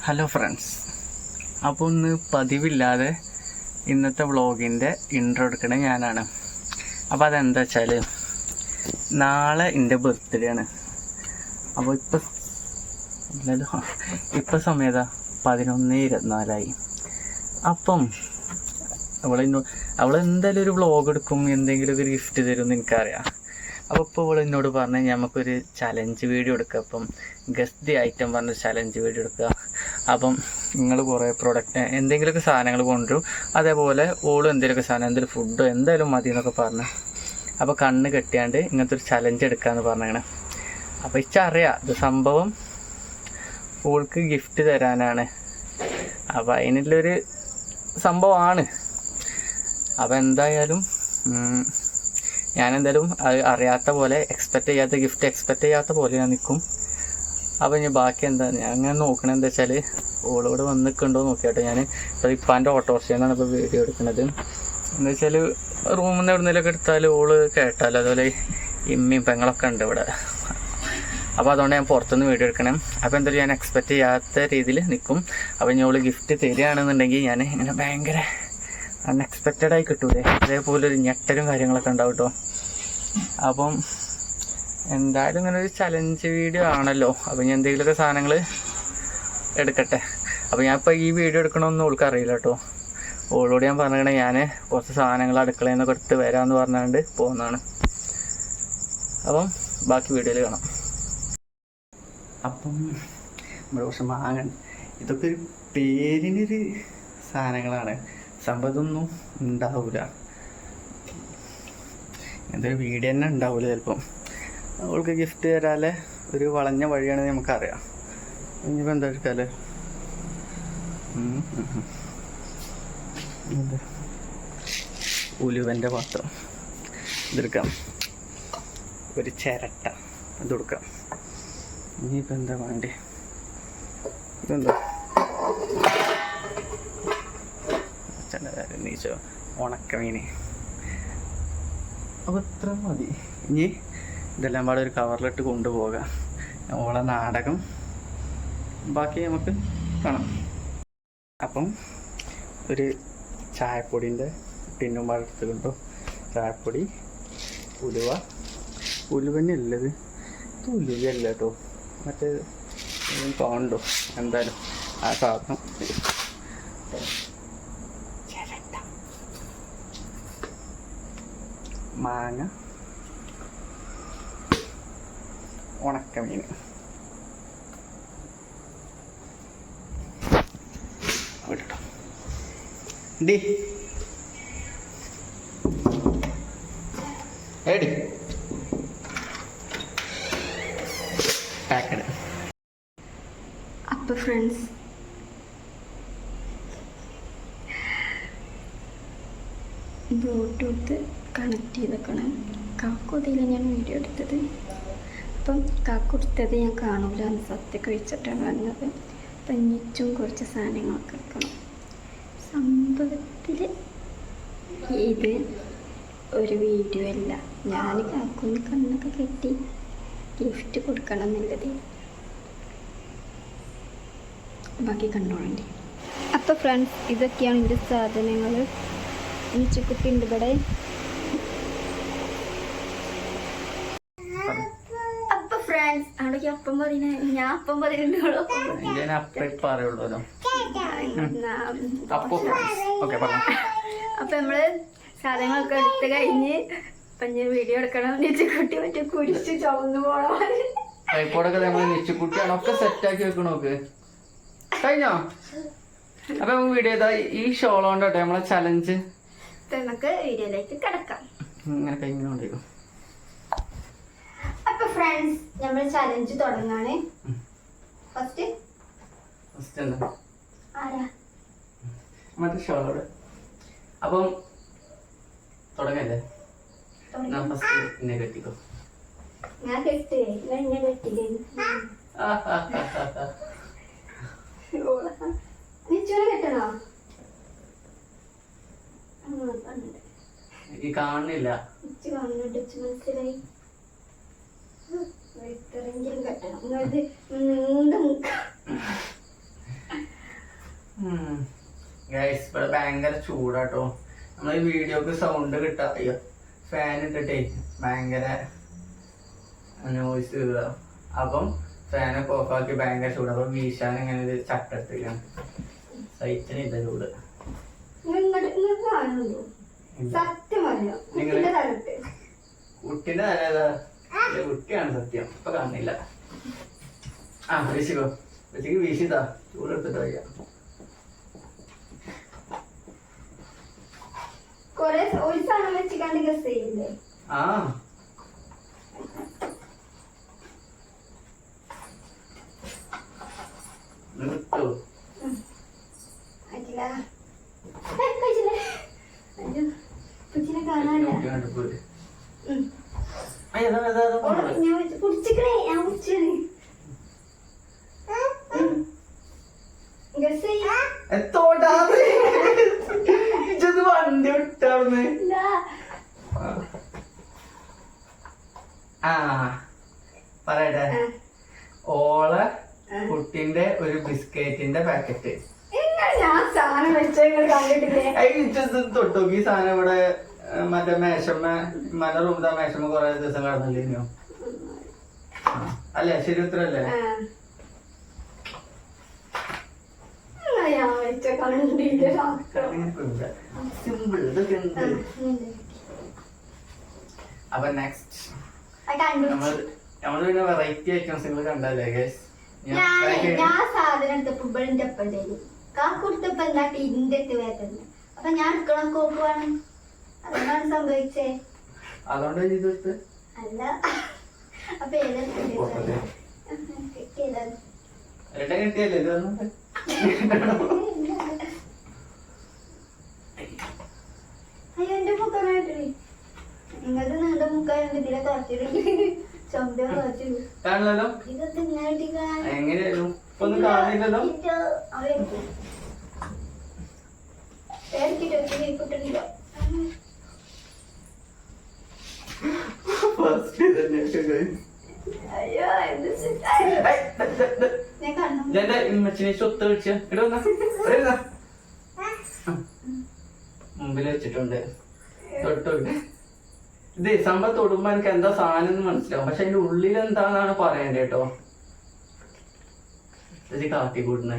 Hello friends, അപ്പോൾ ഒന്ന് പതിവില്ലാതെ ഇന്നത്തെ വ്ളോഗിൻ്റെ ഇൻട്രോ എടുക്കണ ഞാനാണ്. അപ്പോൾ അതെന്താ വെച്ചാൽ നാളെ എൻ്റെ ബർത്ത്ഡേ ആണ്. അപ്പോൾ ഇപ്പം സമയത്താ 11:24. അപ്പം അവളെന്തായാലും ഒരു വ്ളോഗ് എടുക്കും, എന്തെങ്കിലും ഒരു ഗിഫ്റ്റ് തരുമെന്ന് എനിക്കറിയാം. അപ്പോൾ ഇപ്പോൾ ഇവിടെ എന്നോട് പറഞ്ഞ് നമുക്കൊരു ചലഞ്ച് വീഡിയോ എടുക്കുക. അപ്പം ഗസ്റ്റ് ദി ഐറ്റം പറഞ്ഞ ചലഞ്ച് വീഡിയോ എടുക്കുക. അപ്പം നിങ്ങൾ കുറേ പ്രൊഡക്റ്റ് എന്തെങ്കിലുമൊക്കെ സാധനങ്ങൾ കൊണ്ടുവരും, അതേപോലെ ഓളും എന്തെങ്കിലുമൊക്കെ സാധനം, എന്തെങ്കിലും ഫുഡോ എന്തായാലും മതി എന്നൊക്കെ പറഞ്ഞ് അപ്പോൾ കണ്ണ് കെട്ടിയാണ്ട് ഇങ്ങനത്തെ ഒരു ചലഞ്ച് എടുക്കാമെന്ന് പറഞ്ഞാണ്. അപ്പോൾ ഇച്ചറിയാം ഇത് സംഭവം ഓൾക്ക് ഗിഫ്റ്റ് തരാനാണ്. അപ്പോൾ അതിനുള്ളൊരു സംഭവമാണ്. അപ്പോൾ എന്തായാലും ഞാനെന്തായാലും അത് അറിയാത്ത പോലെ ഗിഫ്റ്റ് എക്സ്പെക്റ്റ് ചെയ്യാത്ത പോലെ ഞാൻ നിൽക്കും. അപ്പോൾ ഞാൻ ബാക്കി എന്താ ഞാൻ അങ്ങനെ നോക്കണത് എന്താ വെച്ചാൽ ഓളോട് വന്ന് നിൽക്കുന്നുണ്ടോ നോക്കിയാട്ടോ. ഞാൻ ഇപ്പോൾ ഇപ്പാൻ്റെ ഓട്ടോറിക്ഷയിലാണ് ഇപ്പോൾ വീഡിയോ എടുക്കുന്നത്. എന്താ വെച്ചാൽ റൂമിൽ നിന്ന് എവിടുന്നേലൊക്കെ എടുത്താൽ ഓള് കേട്ടാൽ, അതുപോലെ ഇമ്മയും പെങ്ങളൊക്കെ ഉണ്ട് ഇവിടെ. അപ്പോൾ അതുകൊണ്ട് ഞാൻ പുറത്തുനിന്ന് വീഡിയോ എടുക്കണം. അപ്പോൾ എന്തായാലും ഞാൻ എക്സ്പെക്റ്റ് ചെയ്യാത്ത രീതിയിൽ നിൽക്കും. അപ്പോൾ ഞാൻ ഓള് ഗിഫ്റ്റ് തരികയാണെന്നുണ്ടെങ്കിൽ ഞാൻ ഇങ്ങനെ ഭയങ്കര അൺഎക്സ്പെക്റ്റഡായി കിട്ടൂലേ, അതേപോലെ ഒരു ഞെട്ടലും കാര്യങ്ങളൊക്കെ ഉണ്ടാവും കേട്ടോ. അപ്പം എന്തായാലും ഇങ്ങനെ ഒരു ചലഞ്ച് വീഡിയോ ആണല്ലോ. അപ്പോൾ ഞാൻ എന്തെങ്കിലുമൊക്കെ സാധനങ്ങൾ എടുക്കട്ടെ. അപ്പോൾ ഞാൻ ഇപ്പോൾ ഈ വീഡിയോ എടുക്കണമെന്ന് ഓൾക്ക് അറിയില്ല കേട്ടോ. ഓളോട് ഞാൻ പറഞ്ഞിട്ട് ഞാൻ കുറച്ച് സാധനങ്ങൾ അടുക്കളയിൽ നിന്നൊക്കെ എടുത്ത് വരാമെന്ന് പറഞ്ഞുകൊണ്ട് പോകുന്നതാണ്. അപ്പം ബാക്കി വീഡിയോയിൽ കാണാം. അപ്പം നമ്മുടെ കുറച്ച് മാങ്ങ, ഇതൊക്കെ ഒരു പേരിനൊരു സാധനങ്ങളാണ്. സംഭവമൊന്നും ഉണ്ടാവില്ല, എന്തൊരു വീഡിയോ തന്നെ ഉണ്ടാവില്ല ചിലപ്പം. അവൾക്ക് ഗിഫ്റ്റ് തരാലെ ഒരു വളഞ്ഞ വഴിയാണെന്ന് നമുക്കറിയാം. ഇനിയിപ്പോൾ എന്താ എടുക്കാല്ലേ, ഉലുവൻ്റെ പാത്രം ഇതെടുക്കാം, ഒരു ചിരട്ട ഇതെടുക്കാം. ഇനിയിപ്പോൾ എന്താ വേണ്ടേ, ഇതെന്താ നീച്ചോ ഉണക്കമീന്. അപ്പോൾ ഇത്ര മതി. ഇനി ഇതെല്ലാം പാടെ ഒരു കവറിലിട്ട് കൊണ്ടുപോകാം. ഓളെ നാടകം ബാക്കി നമുക്ക് കാണാം. അപ്പം ഒരു ചായപ്പൊടിൻ്റെ ടിന്നും പാടെ എടുത്തുകൊണ്ടോ. ചായപ്പൊടി, ഉലുവന്നെ ഉള്ളത്, ഇത് ഉലുവയല്ല കേട്ടോ, മറ്റേ തോണ്ടോ എന്തായാലും ആ സാധനം. മാങ്ങ, ഉണക്കമീൻ, കേട്ടോ. ഡി എടി പാക്കഡ്. അപ്പോൾ ഫ്രണ്ട്സ്, ബ്ലൂടൂത്ത് കണക്ട് ചെയ്തേക്കണം. കാക്കു അതിൽ ഞാൻ വീഡിയോ എടുത്തത്. അപ്പം കാക്കു എടുത്തത് ഞാൻ കാണൂല എന്ന് സത്യം കഴിച്ചിട്ടാണ് വന്നത്. അപ്പം എനിച്ചും കുറച്ച് സാധനങ്ങളൊക്കെ എടുക്കണം. സംഭവത്തിൽ ഇത് ഒരു വീഡിയോ അല്ല, ഞാൻ കാക്കുന്ന് കണ്ണൊക്കെ കെട്ടി ഗിഫ്റ്റ് കൊടുക്കണം എന്നുള്ളത്. ബാക്കി കണ്ടോളണ്ടി. അപ്പോൾ ഫ്രണ്ട്സ്, ഇതൊക്കെയാണ് എൻ്റെ സാധനങ്ങൾ. ഈച്ചക്കുട്ടിൻ്റെ ഇവിടെ. അപ്പൊ ഫ്രണ്ട്സ്, അവിടെ അപ്പം പറയുന്നത് ഞാൻ അപ്പം പറയുന്നുണ്ടോ. അപ്പൊ നമ്മള് സാധനങ്ങളൊക്കെ എടുത്ത് കഴിഞ്ഞ് പഞ്ഞ വീഡിയോ എടുക്കണം. ഈച്ചക്കുട്ടി മറ്റേ കുരിച്ച് ചുവന്നു പോണൊക്കെ സെറ്റാക്കി വെക്കണോക്ക് കഴിഞ്ഞോ. അപ്പൊ വീഡിയോ ഇതാ ഈ ഷോളോണ്ടോട്ടെ നമ്മളെ ചലഞ്ച്. നമുക്ക് വീഡിയോയിലേക്ക് കിടക്കാം. ഇങ്ങനെ കഴിഞ്ഞോണ്ടേ. അപ്പൊ ഫ്രണ്ട്സ്, നമ്മൾ ചലഞ്ച് തുടങ്ങാണ്. ഫസ്റ്റ് എന്താ ആരാ മറ്റേ ഷോളോട്. അപ്പം തുടങ്ങല്ലേ. ഫസ്റ്റ് കെട്ടിക്കോ. ഞാൻ കെട്ടേ, ഞാൻ കെട്ടില്ലേ. നിച്ചൂനെ കെട്ടണോ? ഈ കാണുന്നില്ല, മനസ്സിലായി. ഇത്രയെങ്കിലും കെട്ടണം. നീണ്ട മുക്ക ഗൈസ് ഇവിടെ ഭയങ്കര ചൂടാട്ടോ. നമ്മൾ ഈ വീഡിയോക്ക് സൗണ്ട് കിട്ടാ. അയ്യോ ഫാൻ ഇട്ടിട്ടേ ഭയങ്കര നോയ്സ് കയറുക. അപ്പം ഫാനൊക്കെ ഓഫാക്കി ഭയങ്കര ചൂട്. അപ്പം വീശാൻ ഇങ്ങനെ ഒരു ചട്ടെടുത്തിരിക്കണം. സഹിച്ചനില്ല ചൂട്. കുട്ടിന്റെ തലേതാ കുട്ടിയാണ് സത്യം. ഇപ്പൊ കാണില്ല. ആ വീശിക്കോ. വെച്ചിക്ക് വീശിതാ ചൂടെടുത്തിട്ട് വയ്യ. ആ നിർത്തോ. വണ്ടി വിട്ടാർന്ന്. ആ പറയട്ടെ. ഓളെ കുട്ടിന്റെ ഒരു ബിസ്ക്കറ്റിന്റെ പാക്കറ്റ് തൊട്ടു. ഈ സാധനം ഇവിടെ മറ്റേ മേശമ്മ മറ്റേ റൂമിന്റെ മേശമ്മ കൊറേ ദിവസം കടന്നില്ലേനോ? അല്ലേ? ശരി ഉത്തരല്ലേ? സിമ്പിൾ. ഇതൊക്കെ എന്ത്? അപ്പൊ നെക്സ്റ്റ് നമ്മള് പിന്നെ വെറൈറ്റി ഐറ്റംസ് കണ്ടല്ലേ ഗൈസ്? ഞാൻ സാധനം എടുത്തപ്പോ ഇവളിന്റെ ഒപ്പം കാക്കൊടുത്തപ്പോ എന്താ ടീവിന്റെ അടുത്ത് വരുന്നത്. അപ്പൊ ഞാൻ എടുക്കണം കോപ്പ് വേണം. അതാണ് സംഭവിച്ചേ. അതുകൊണ്ട് അല്ല അപ്പൊ കിട്ടിയല്ലേ ഇത്? അയ്യോ എന്റെ മുഖമായിട്ട് നിങ്ങളുടെ നീണ്ട മുക്കായുണ്ട്. ഇതിലെ കുറച്ചിട്ട് കാണില്ലല്ലോ. എങ്ങനെയായിരുന്നു? ഒന്നും കാണില്ലല്ലോ. ഇമ്മച്ചിനെ സ്വത്ത് വിളിച്ച മുമ്പിൽ വെച്ചിട്ടുണ്ട്. തൊട്ടു. ഇത് സംഭവം തൊടുമ്പോ എനിക്ക് എന്താ സാധനം എന്ന് മനസ്സിലാവും. പക്ഷെ അതിന്റെ ഉള്ളിൽ എന്താന്നാണ് പറയണ്ടേ കേട്ടോ. ഇത് കാട്ടിക്കൂട്ടുന്നേ.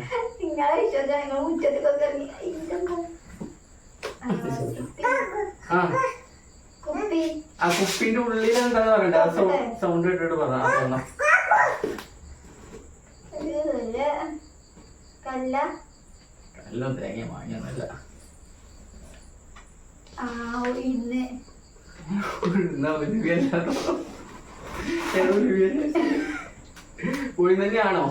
ആ കുപ്പിന്റെ ഉള്ളിൽ എന്താന്ന് പറയണ്ടേ? ആ സൗണ്ട് ഇട്ടിട്ട് പറഞ്ഞ എല്ലാം തേങ്ങ വാങ്ങിയൊന്നല്ല. ഉഴുന്ന് തന്നെയാണോ?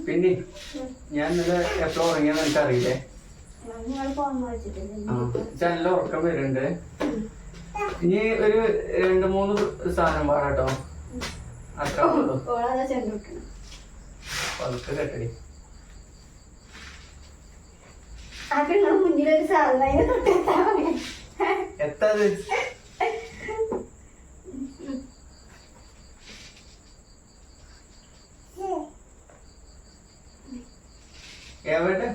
പിന്നെ ഞാൻ ഇന്നലെ എപ്പോഴും ഉറങ്ങിയെന്ന് എനിക്ക് അറിയില്ലേ? നല്ല ഉറക്കം വരുന്നുണ്ട്. ഇനി ഒരു 2-3 സാധനം പാടാട്ടോ. അത്ര പതുക്കെ കെട്ടടി. മുന്നിലൊരു സാധനം എത്തത്? എവിടെ?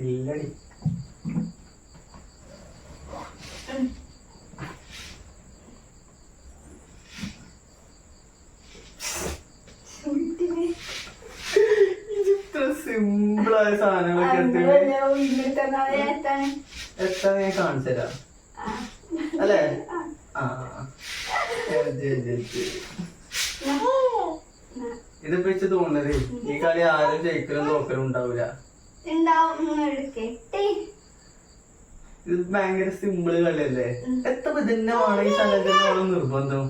ഇല്ലടി. സിമ്പിളായ സാധനങ്ങളൊക്കെ എത്ര ഞാൻ കാണിച്ചു തരാം അല്ലേ? ആ ഇതിപ്പോ വെച്ച് തോന്നുന്നത് ഈ കളി ആരും ജയിക്കലും തോക്കലും ഉണ്ടാവില്ല. ഇത് ഭയങ്കര സിമ്പിള് കളിയല്ലേ? എത്ര ഇതന്നെ വേണം ഈ സ്ഥലത്തിന് വേണം നിർബന്ധം.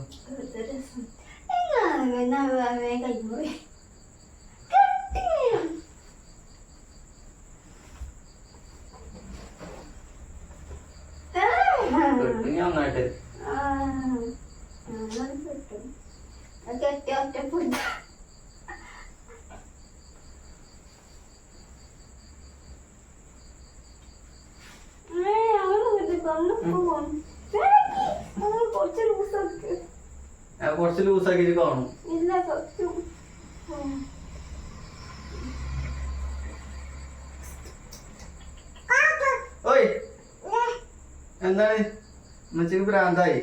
നന്നായിട്ട് കുറച്ച് ലൂസാക്കിട്ട് കാണും. ഓയ് എന്താണ് ഉമ്മച്ചിക്ക് ഭ്രാന്തായി?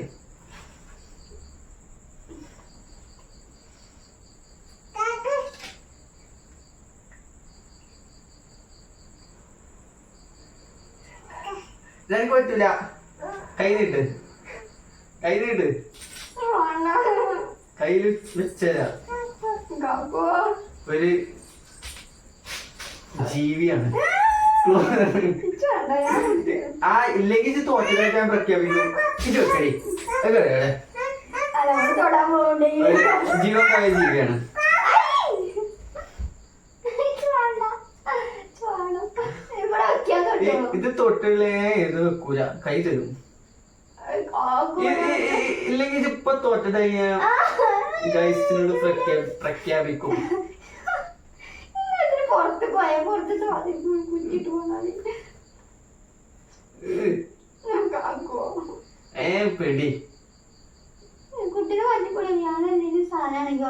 എനിക്ക് പറ്റൂല. കൈ നീട്ട്, കൈ നീട്ട്, കയ്യില് വെച്ചരാ. ഒരു ജീവിയാണ്. ആ ഇല്ലെങ്കിൽ തോറ്റതായിട്ട് ഞാൻ പ്രഖ്യാപിക്കും. ഇത് വെക്കടി, ജീവൻ പോയ ജീവിയാണ്. ഇത് തൊട്ടില്ലേ ഇത് വെക്കൂല, കൈ തരും. ഇല്ലെങ്കിൽ ഇപ്പൊ തോറ്റതായി ഞാൻ ഗൈസിനോട് പ്രഖ്യാപിക്കും. പെടി കുട്ടിനെ മാറ്റിക്കൂടെ? ഞാൻ എന്തെങ്കിലും സാധനമാണെങ്കിൽ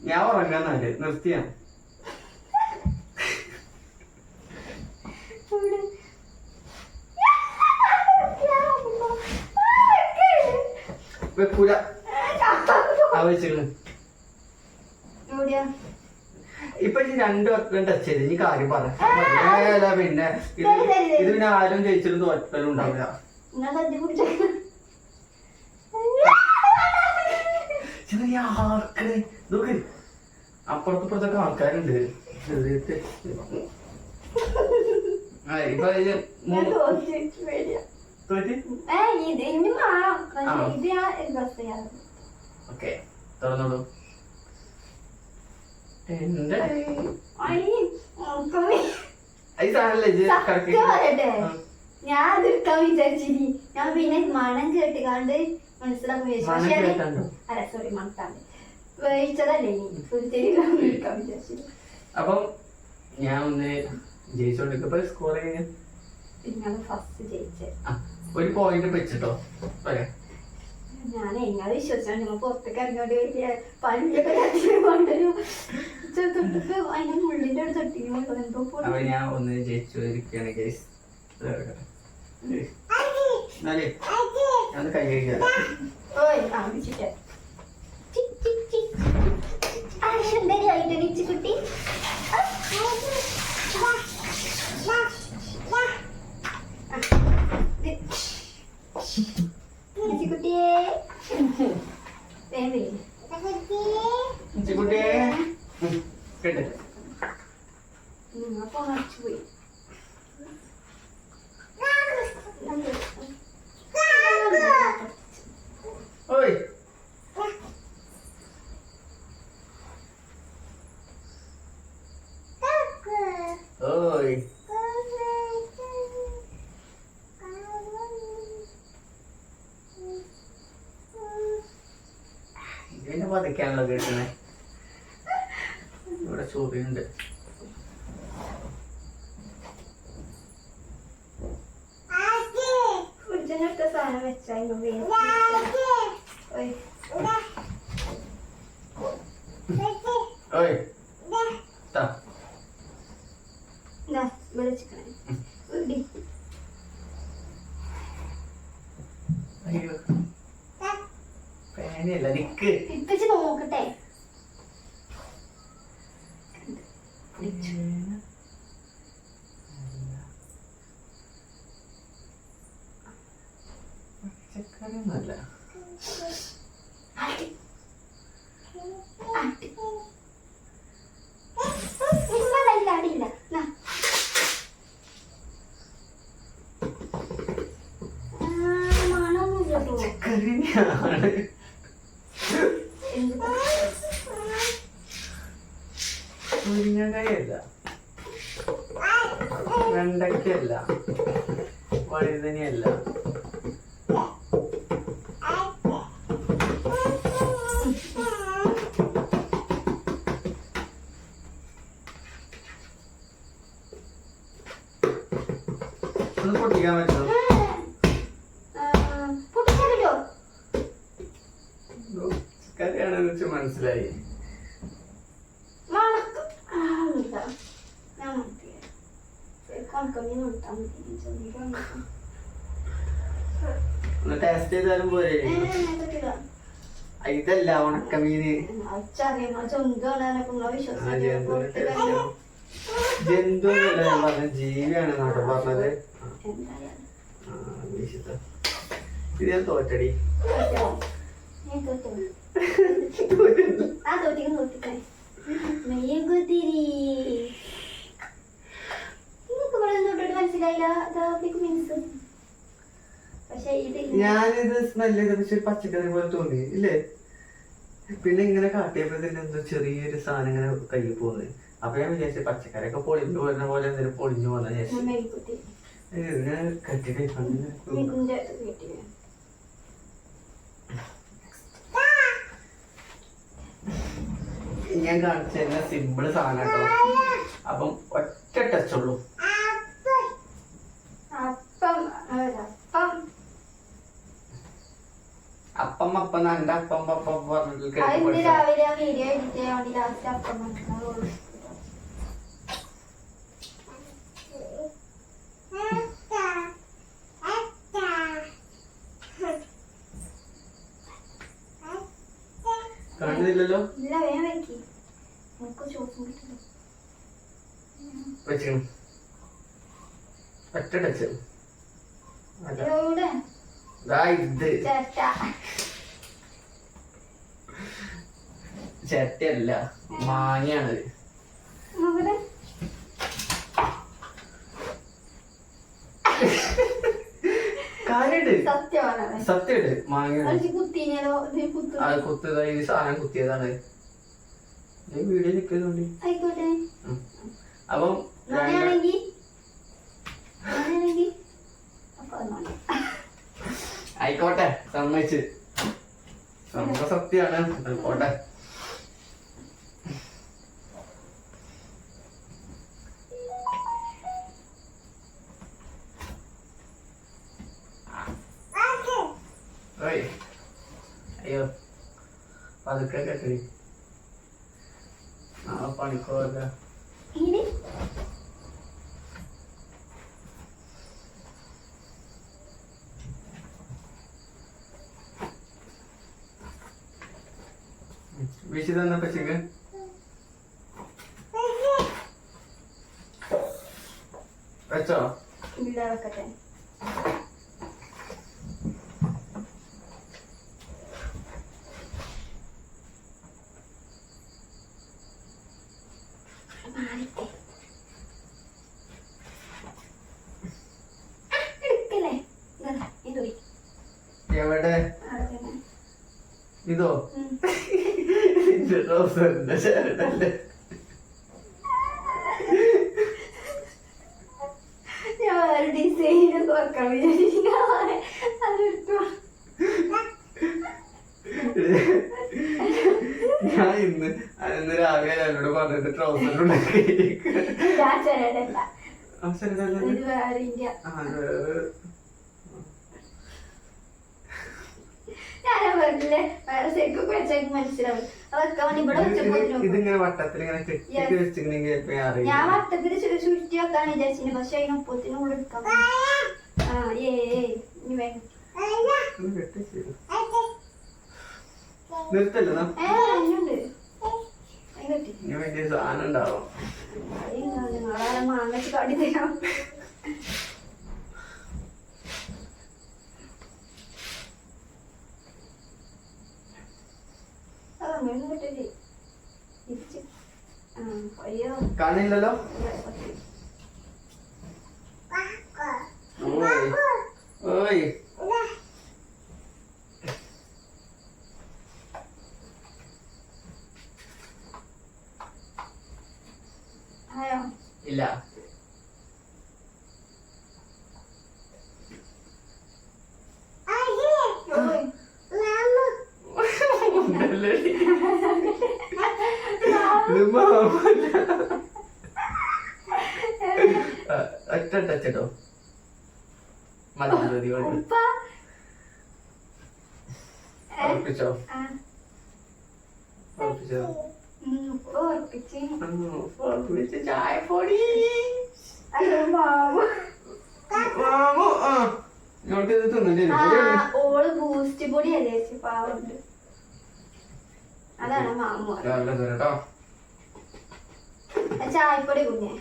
ഞാൻ ഉറങ്ങാന്നല്ലേ നിർത്തിയാ. വെക്കൂല ആവശ്യങ്ങള്. ഇപ്പൊ രണ്ടു വട്ടം ടച്ച് ചെയ്ത് നീ കാര്യം പറ. പിന്നെ ഇത് പിന്നെ ആരും ജയിച്ചിട്ടും തോറ്റലും ഉണ്ടാവില്ല. നോക്ക് അപ്പുറത്തപ്പുറത്തൊക്കെ ആൾക്കാരുണ്ട്. ഇപ്പൊ ഓക്കെ തുറന്നോളൂ. ഞാൻ അതെടുക്കാൻ വിചാരിച്ചിനി. ഞാൻ പിന്നെ മണം കേട്ടിക്കാണ്ട് മനസ്സിലാക്കാൻ വിചാരിച്ചു. അല്ല സോറി, മണത്താണ്ട് വേവിച്ചതല്ലേ എടുക്കാൻ വിചാരിച്ചു. അപ്പം ഞാൻ ഒന്ന് ജയിച്ചോണ്ടിരിക്കപ്പോ സ്കോർ നിങ്ങൾ ഫസ്റ്റ് ജയിച്ചേ. ഒരു പോയിന്റ് വെച്ചിട്ടോ പറയാ. ഞാൻ എങ്ങനെ വിശ്വസിച്ചാണ് നിങ്ങൾ പുറത്തേക്ക് ഇറങ്ങോട്ട് വലിയ പല്ലിയൊക്കെ കൊണ്ടുവരും. അതിന്റെ മുള്ളിന്റെ ഒരു തൊട്ടിങ്ങോ അപ്പൊ ഞാൻ ഒന്ന് ജയിച്ചോണ്ടിരിക്കുകയാണ് ഗൈസ്. എന്നാലേ ഞാൻ കൈ കഴിക്കാം. കുട്ടി കുട്ടിയെ കേട്ടെ നിങ്ങപ്പോ മറിച്ചു പോയി. ഓയ് ഓയ് ഇതിനെ പതിക്കാണല്ലോ കേട്ടണേ. ഇവിടെ ചോദ്യമുണ്ട്. ഫ്രിഡ്ജിനൊക്കെ സാധനം വെച്ചായിരുന്നു. ഓയ് വിളിച്ചിക്കണേ. അയ്യോ പേനയല്ല നിക്ക് ഇപ്പിച്ച് നോക്കട്ടെ. പച്ചക്കറിയൊന്നുമല്ല. അടിയില്ല. പച്ചക്കറിയാണ്. മുരിങ്ങക്കായല്ല, വെണ്ടയ്ക്കല്ല, പണി തന്നെയല്ല. ഒന്ന് പൊട്ടിക്കാൻ പറ്റുമോ? കറിയാണെന്ന് വെച്ച് മനസ്സിലായി. ഒന്ന് ടേസ്റ്റ് ചെയ്താലും പോരെ? ഇതല്ല ഉണക്കമീന്. ജന്തു എന്നല്ല ഞാൻ പറഞ്ഞ, ജീവിയാണ് കേട്ടോ പറഞ്ഞത്. ഇത് ഞാൻ തോറ്റടി. ഞാനിത് സ്മെല് ചെയ്ത പക്ഷെ പച്ചക്കറി പോലെ തോന്നി ഇല്ലേ? പിന്നെ ഇങ്ങനെ കാട്ടിയപ്പോ തന്നെ എന്തോ ചെറിയൊരു സാധനം ഇങ്ങനെ കയ്യിൽ പോകുന്നത്. അപ്പൊ ഞാൻ വിചാരിച്ചു പച്ചക്കറിയൊക്കെ പൊളിഞ്ഞു പോരുന്ന പോലെ എന്തെങ്കിലും പൊളിഞ്ഞു പോന്ന കട്ടി ഞാൻ കാണിച്ചു തരുന്ന സിമ്പിള് സാധനം കേട്ടോ. അപ്പം ഒറ്റ ടച്ച് ഉള്ളൂ. അപ്പം അപ്പം എന്റെ അപ്പം അപ്പം പറഞ്ഞിട്ട് കാണുന്നില്ലല്ലോ. വെച്ചു ഒറ്റ ടച്ച്. ഇത് ചേട്ടയല്ല, മാങ്ങയാണത്. സത്യമായിട്ട് മാങ്ങ അത് കുത്തിയതാ. ഈ സാധനം കുത്തിയതാണ്. വീഡിയോ നിൽക്കുന്നുണ്ട്. അപ്പം ആയിക്കോട്ടെ, സമ്മതിച്ച്. സംഭവം സത്യാണ്. ആയിക്കോട്ടെ. അയ്യോ പതുക്കെ കെട്ടി നാളെ പണിക്കോല്ല. വീശി തന്നെ പച്ചക്ക് വെച്ചോ? ഇല്ല, വെക്കട്ടെ. എവിടെ ഇതോ? റോസറിന്റെ ഷർട്ടല്ലേ? ഞാൻ ഇന്ന് രാവിലെ എന്നോട് പറഞ്ഞത് ട്രൗസർ ഇതിങ്ങനെ വട്ടത്തിൽ ഇങ്ങനെ കെട്ടി വെച്ചിട്ടുണ്ടെങ്കിൽ ഞാൻ വട്ടത്തിൽ ചുറ്റി വെക്കാൻ വിചാരിച്ചിട്ടുണ്ട്. പക്ഷെ അതിനൊപ്പത്തിന് കൂടെ എടുക്കാം. നിർത്തല്ലോ വലിയ സാധനം ഉണ്ടാവും. മാങ്ങച്ച് കാട്ടി തരാം. കാണില്ലല്ലോ. ഓയ് ഇല്ല ഒറ്റ ടച്ചോ മതി മതി ഉറപ്പിച്ചോ ഉറപ്പിച്ചോ ചായ പൊടി ഓള് ബൂസ്റ്റ് പൊടി അല്ലേ പാവുണ്ട് അതാണ് മാമു ചായപ്പൊടി കുഞ്ഞെ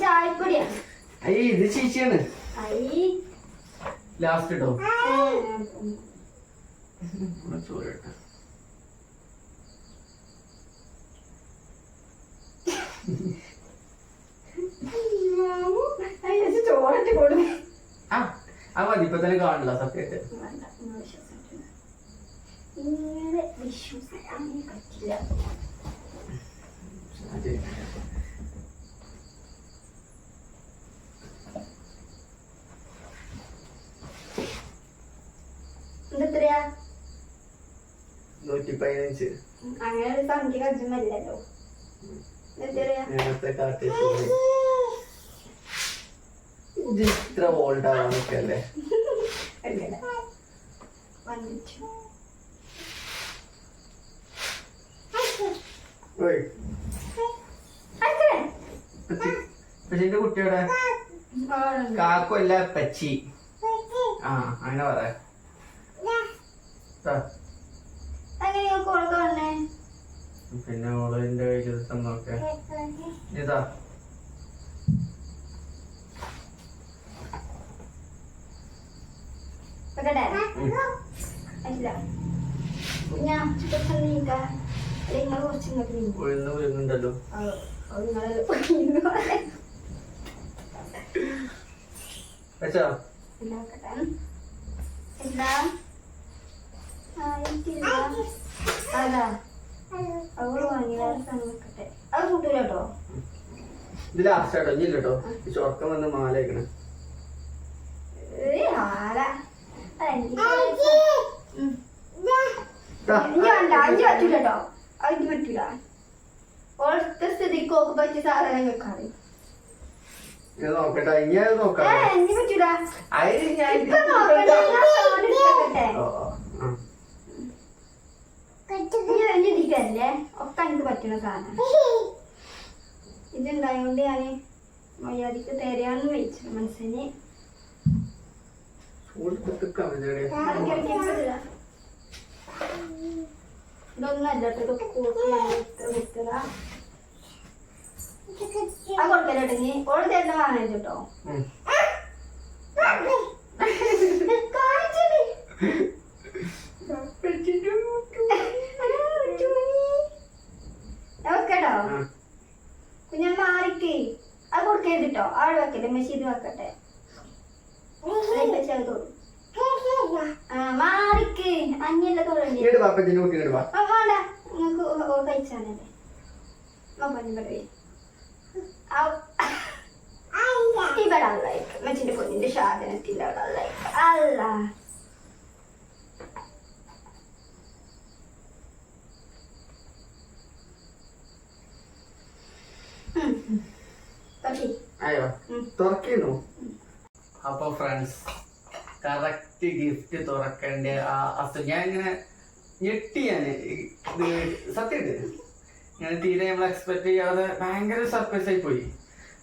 ചായപ്പൊടിയാ ഇത് ചേച്ചിയാണ് ലാസ്റ്റ് ഇട്ടോ ചോരട്ടെ ചോറിട്ട് കൊടുക്കും ആ മതി ഇപ്പൊ തന്നെ കാണില്ല സത്യമായിട്ട് വിശ്വസിക്കാൻ പറ്റില്ല എന്തത്രയാ 115 അങ്ങനെ ഒരു സംഖ്യ കജ്ജുമല്ലോ നേരത്തെ കാട്ടി ഇത്ര വോൾട്ട് ആവാനൊക്കെയല്ലേ പച്ചിന്റെ കുട്ടിയോടെ കാക്കല്ല പച്ചി ആ അങ്ങനെ പറയാ പിന്നെ ഓളിന്റെ ദിവസം നോക്കെ ഇതാ ഉഴുന്നുണ്ടല്ലോ വെച്ചോ ഇത് ലാസ്റ്റ് ആട്ടോ ഇല്ല കേട്ടോ ചൊർക്കം വന്ന് മാലയിക്കണേ പറ്റൂലോ അത് പറ്റൂല ഓളത്തെ സ്ഥിതിക്ക് ഓക്ക് പറ്റിയ സാധനം വെക്കാതെ നോക്കട്ടെ ഇനി അത് നോക്കാം പറ്റൂല ഇതിക്കല്ലേ ഒക്കെ എനിക്ക് പറ്റുന്ന സാധനം ഇതുണ്ടായോണ്ട് ഞാന് മര്യാദക്ക് തരാന്ന് വെച്ചു മനസ്സിന് ഇതൊന്നും അല്ലട്ടോ ഇതൊക്കെ കൊടുക്കലാ ആ കൊടുക്കലോട്ടെ നീ ഓള് തരുന്ന വാങ്ങരുത് കേട്ടോ വെക്കട്ടോ കുഞ്ഞാ മാറിക്കേ അത് കൊടുക്കരുത് കേട്ടോ ആള് വെക്കട്ടെ മെഷീൻ വെക്കട്ടെ മാറിക്ക് അഞ്ഞല്ല തുടങ്ങി വേണ്ട നിങ്ങൾക്ക് കഴിച്ചാണല്ലേ ഇവിടെ അല്ലായിക്ക് മച്ചിന്റെ പൊന്നിന്റെ സാധനത്തിന്റെ അവിടെ അല്ലായിക്ക് അല്ല തുറക്കുന്നു. അപ്പൊ ഫ്രണ്ട്സ് കറക്റ്റ് ഗിഫ്റ്റ് തുറക്കേണ്ട ഞാൻ ഇങ്ങനെ ഞെട്ടിയാണ് ഇത് സത്യമായിട്ട് ഞാൻ തീരെ നമ്മൾ എക്സ്പെക്ട് ചെയ്യാതെ ഭയങ്കര സർപ്രൈസ് ആയി പോയി.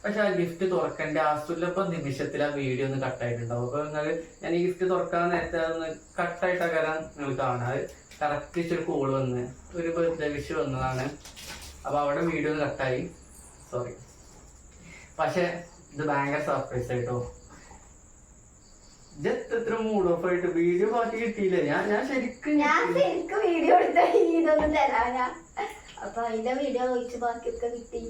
പക്ഷെ ആ ഗിഫ്റ്റ് തുറക്കേണ്ട സുലഭ നിമിഷത്തിൽ ആ വീഡിയോ ഒന്ന് കട്ടായിട്ടുണ്ടാവും. അപ്പൊ നിങ്ങൾ ഞാൻ ഈ ഗിഫ്റ്റ് തുറക്കാൻ നേരത്തെ ഒന്ന് കട്ടായിട്ടാ കാരണം നിങ്ങൾ കാണാം. കറക്റ്റ് ഇച്ചിരി കോൾ വന്ന് ഒരു ബർത്ത്ഡേ വിഷ് വന്നതാണ്. അപ്പൊ അവിടെ വീഡിയോ ഒന്ന് കട്ടായി, സോറി. പക്ഷെ ഇത് ഭയങ്കര സർപ്രൈസ് ആയിട്ടോ. എത്ര മൂഡ് ഓഫ് ആയിട്ട് വീഡിയോ ബാക്കി കിട്ടിയില്ല. ഞാൻ ശരിക്കും വീഡിയോ എടുത്ത ഇതൊന്നും തരാനാ. അപ്പൊ അതിന്റെ വീഡിയോ ചോദിച്ചു ബാക്കിയൊക്കെ കിട്ടി.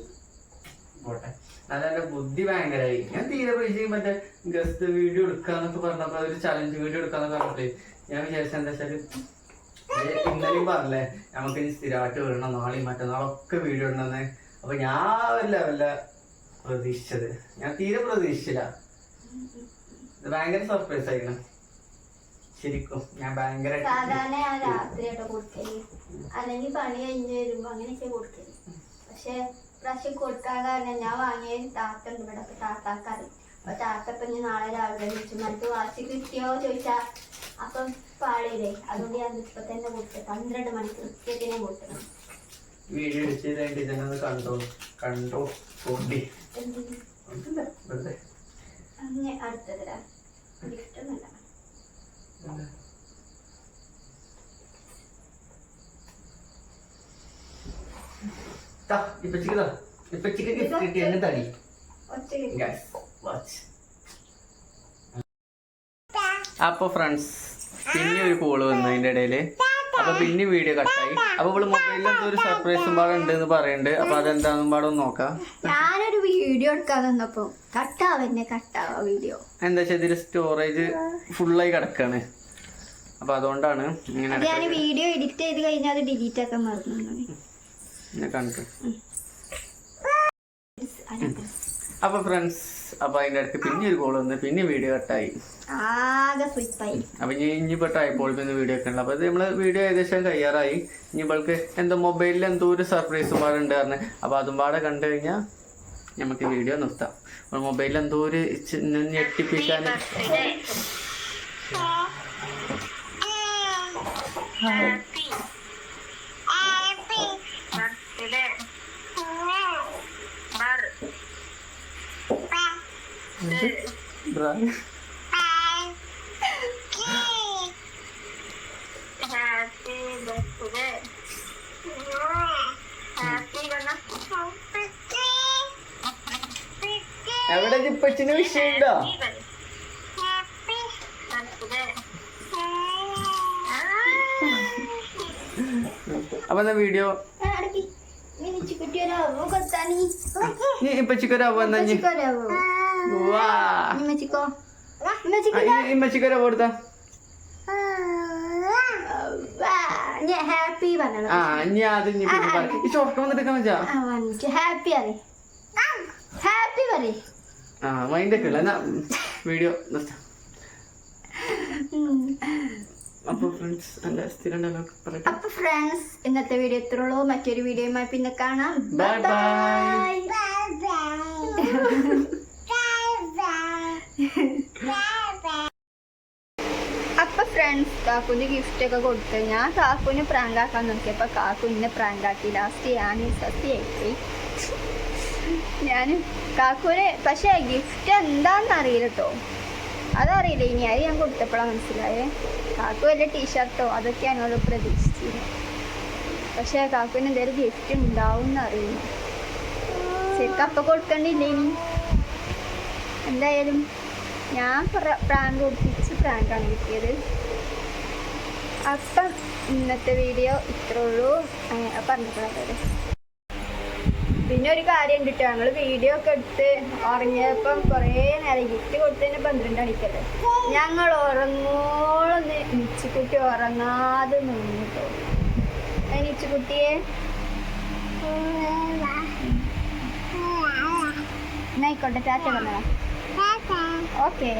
പോട്ടെ, അതെന്റെ ബുദ്ധി ഭയങ്കരമായി. ഞാൻ തീരെ വിജയം മറ്റേ ഗസ്റ്റ് വീഡിയോ എടുക്കാന്നൊക്കെ പറഞ്ഞപ്പോ ഒരു ചലഞ്ച് വീഡിയോ എടുക്കാന്നൊക്കെ പറഞ്ഞിട്ട് ഞാൻ വിചാരിച്ച എന്താ വെച്ചാല് ഇന്നലെയും പറഞ്ഞല്ലേ നമുക്ക് ഇനി സ്ഥിരമായിട്ട് വരണം, നാളെയും മറ്റന്നാളൊക്കെ വീഡിയോ ഇടണമെന്ന്. അപ്പൊ ഞാൻ വല്ല പ്രതീക്ഷിച്ചത് ഞാൻ തീരെ പ്രതീക്ഷിച്ചില്ല. ഇത് ഭയങ്കര സർപ്രൈസ് ആയിരുന്നു. ശരിക്കും ഞാൻ ഭയങ്കര സാധാരണ ഞാൻ രാത്രിയാട്ടോ കൊടുക്കല്, അല്ലെങ്കിൽ പണി കഴിഞ്ഞ് വരുമ്പോ അങ്ങനെയൊക്കെ കൊടുക്കല്. പക്ഷെ പ്രാവശ്യം കൊടുക്കാൻ കാരണം ഞാൻ വാങ്ങിയ താത്ത ഉണ്ട് ഇവിടെ, അപ്പൊ താത്താക്കറി. അപ്പൊ താത്ത ഇപ്പൊ ഞാൻ നാളെ രാവിലെ വിളിച്ചു നമുക്ക് വാശി കിട്ടിയോ ചോദിച്ചാ അപ്പം പാടിയില്ലേ. അതുകൊണ്ട് ഞാൻ ഇപ്പൊ തന്നെ കൊടുത്തത് 12 മണിക്ക് കൃത്യത്തിനെ കൊടുത്തത്. വീഡിയോ എഡിറ്റ് കണ്ടോ പൊട്ടി അങ്ങനെ അടുത്തതിലാ ഇഷ്ടമല്ല. ഇപ്പച്ചിക്ക് ഗിഫ്റ്റ് കിട്ടി എന്നെ തടി. അപ്പൊ ഫ്രണ്ട്സ് പിന്നെ ഒരു കോള് വന്നു അതിന്റെ ഇടയില്. അപ്പൊ പിന്നെ വീഡിയോ കട്ടായി. അപ്പൊ ഇവള് മൊബൈലിൽ എന്തോ ഒരു സർപ്രൈസും പാടെ ഉണ്ട് എന്ന് പറയുന്നുണ്ട്. അപ്പൊ അതെന്താന്നും പാടെ ഒന്ന് നോക്കാം. ഞാനൊരു വീഡിയോ എടുക്കാൻ തന്നപ്പോ കട്ടാവാ വീഡിയോ. എന്താ വെച്ചാൽ ഇതില് സ്റ്റോറേജ് ഫുള്ളായി കിടക്കാണ്. അപ്പൊ അതുകൊണ്ടാണ് ഇങ്ങനെ ഞാൻ വീഡിയോ എഡിറ്റ് ചെയ്ത് കഴിഞ്ഞാൽ അത് ഡിലീറ്റ് ആക്കാൻ മറന്നു കണ്ടു. അപ്പൊ ഫ്രണ്ട്സ് അപ്പൊ അതിന്റെ അടുത്ത് പിന്നെ ഒരു കോൾ വന്ന് പിന്നെ വീഡിയോ കട്ടായി. ആകെ സ്വിപ്പായി. അപ്പൊ ഇനിയിപ്പോ ട്രൈപോൾ പിന്നെ വീഡിയോ ഒക്കെ ഉണ്ട്. അപ്പൊ ഇത് നമ്മള് വീഡിയോ ഏകദേശം കഴിയാറായി. ഇനി ഇവൾക്ക് എന്തോ മൊബൈലിൽ എന്തോ ഒരു സർപ്രൈസും പാടെ ഉണ്ട് പറഞ്ഞ്. അപ്പൊ അതും പാടെ കണ്ടു കഴിഞ്ഞാൽ നമുക്ക് വീഡിയോ നിർത്താം. മൊബൈലിൽ എന്തോ ഒരു ഞെട്ടിപ്പിക്കാൻ എവിടെ ഇപ്പച്ചിന് വിഷയമുണ്ടോ? അപ്പൊ എന്താ വീഡിയോ ഇപ്പച്ചിക്കൊരാവോ എന്നാ ഇമ്മച്ചിക്കൊരാ കൊടുത്താ ഹാപ്പി പറഞ്ഞു. ആ ഇനി അത് ഈ ചോർക്കം വന്നിട്ട് വെച്ചാ ഹാപ്പി അറി ഹാപ്പി പറ. ആ മൈൻഡൊക്കെ ഉള്ള എന്നാ വീഡിയോ നിർത്താം. അപ്പൊ ഫ്രണ്ട്സ് ഇന്നത്തെ വീഡിയോ ഇത്രയുള്ളൂ. മറ്റൊരു വീഡിയോയുമായി പിന്നെ കാണാം. Bye bye. അപ്പൊ ഫ്രണ്ട്സ് കാക്കുന് ഗിഫ്റ്റ് ഒക്കെ കൊടുത്ത് ഞാൻ കാക്കുന് പ്രാങ്ക് ആക്കാൻ നോക്കിയപ്പോ കാക്കു ഇന്നെ പ്രാങ്ക് ആക്കി. ലാസ്റ്റ് ഞാൻ സത്യമായിപ്പോയി. ഞാൻ കാക്കുന് പക്ഷെ ഗിഫ്റ്റ് എന്താന്ന് അറിയില്ല കേട്ടോ, അതറിയില്ല. ഇനി അത് ഞാൻ കൊടുത്തപ്പോഴാണ് മനസ്സിലായേ. കാക്കു വല്ല ടീഷർട്ടോ അതൊക്കെയാണ് അവൾ പ്രതീക്ഷിച്ചത്. പക്ഷെ കാക്കുവിന് എന്തെങ്കിലും ഗിഫ്റ്റ് ഉണ്ടാവും എന്നറിയില്ല. ശരിക്കും അപ്പം കൊടുക്കണ്ടില്ല. ഇനി എന്തായാലും ഞാൻ പ്രാങ്ക് കൊടുപ്പിച്ച് പ്രാങ്കാണ് കിട്ടിയത്. അപ്പം ഇന്നത്തെ വീഡിയോ ഇത്രേ ഉള്ളൂ. പറഞ്ഞപ്പോഴേ പിന്നെ ഒരു കാര്യം ഉണ്ടിട്ടോ, ഞങ്ങൾ വീഡിയോ ഒക്കെ എടുത്ത് ഉറങ്ങിയപ്പം കുറേ നേരം ഗിഫ്റ്റ് കൊടുത്തതിന് 12 മണിക്കല്ലേ. ഞങ്ങൾ ഉറങ്ങോളം നിച്ചുകുട്ടി ഉറങ്ങാതെ നിന്നിട്ടോ. നിച്ചുകുട്ടിയെ എന്നായിക്കോട്ടെ ടാറ്റ പറഞ്ഞോ. ഓക്കേ.